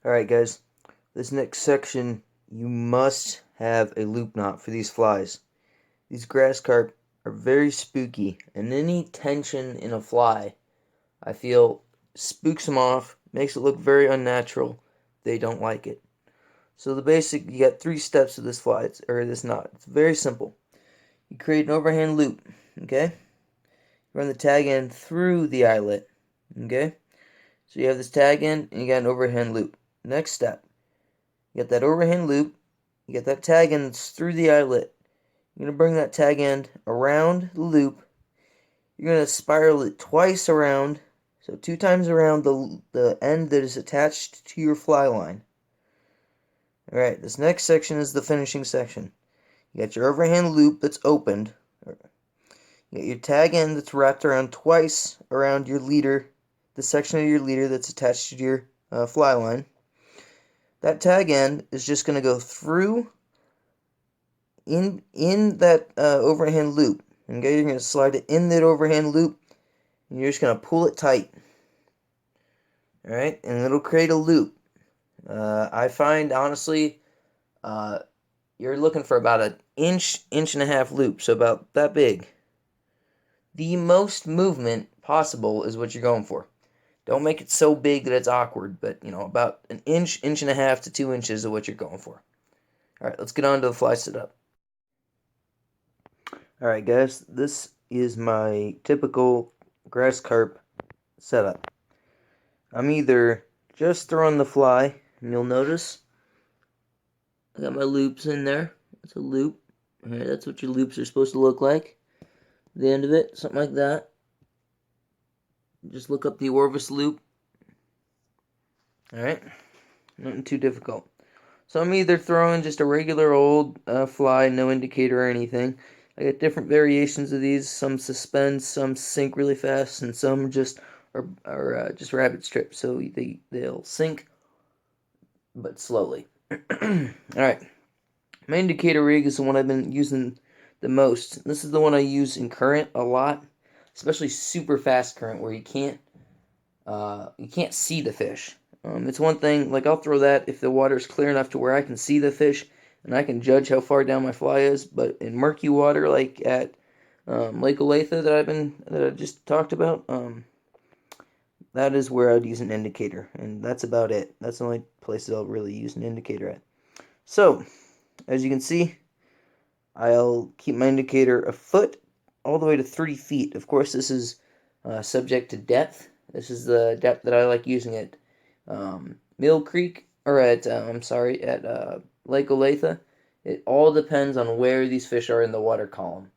Alright guys, this next section, you must have a loop knot for these flies. These grass carp are very spooky, and any tension in a fly, I feel, spooks them off, makes it look very unnatural. They don't like it. So you got 3 steps to this fly, or this knot. It's very simple. You create an overhand loop, okay? You run the tag end through the eyelet, okay? So you have this tag end, and you got an overhand loop. Next step. You get that overhand loop, you get that tag end through the eyelet. You're going to bring that tag end around the loop. You're going to spiral it twice around, so 2 times around the end that is attached to your fly line. Alright, this next section is the finishing section. You got your overhand loop that's opened. You got your tag end that's wrapped around twice around your leader, the section of your leader that's attached to your fly line. That tag end is just going to go through in that overhand loop. Okay, you're going to slide it in that overhand loop, and you're just going to pull it tight. Alright, and it'll create a loop. I find, honestly, you're looking for about an inch and a half loop, so about that big. The most movement possible is what you're going for. Don't make it so big that it's awkward, but, about an inch and a half to 2 inches is what you're going for. Alright, let's get on to the fly setup. Alright guys, this is my typical grass carp setup. I'm either just throwing the fly, and you'll notice I got my loops in there. That's a loop. Alright, that's what your loops are supposed to look like. The end of it, something like that. Just look up the Orvis loop. Alright, nothing too difficult. So I'm either throwing just a regular old fly, no indicator or anything. I got different variations of these. Some suspend, some sink really fast, and some just are just rabbit strips. So they'll sink, but slowly. Alright, my indicator rig is the one I've been using the most. This is the one I use in current a lot, especially super fast current where you can't see the fish. It's one thing, like I'll throw that if the water is clear enough to where I can see the fish and I can judge how far down my fly is. But in murky water, like at Lake Olathe that I just talked about, that is where I'd use an indicator, and that's about it. That's the only places I'll really use an indicator at. So, as you can see, I'll keep my indicator a foot all the way to 3 feet. Of course, this is subject to depth. This is the depth that I like using at Mill Creek, or at Lake Olathe. It all depends on where these fish are in the water column.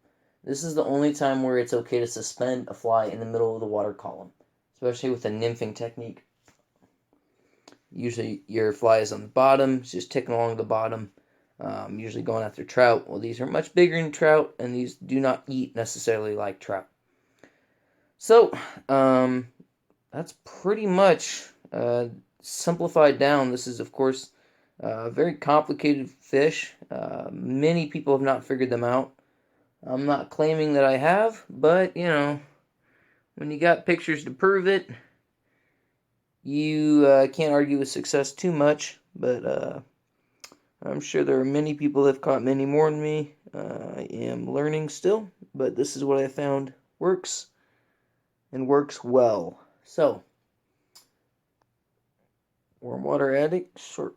This is the only time where it's okay to suspend a fly in the middle of the water column, especially with a nymphing technique. Usually your fly is on the bottom, it's just ticking along the bottom, usually going after trout. Well, these are much bigger than trout, and these do not eat necessarily like trout. So, that's pretty much simplified down. This is, of course, a very complicated fish. Many people have not figured them out. I'm not claiming that I have, but, when you got pictures to prove it, you can't argue with success too much, but I'm sure there are many people that have caught many more than me. I am learning still, but this is what I found works, and works well. So, warm water addict, short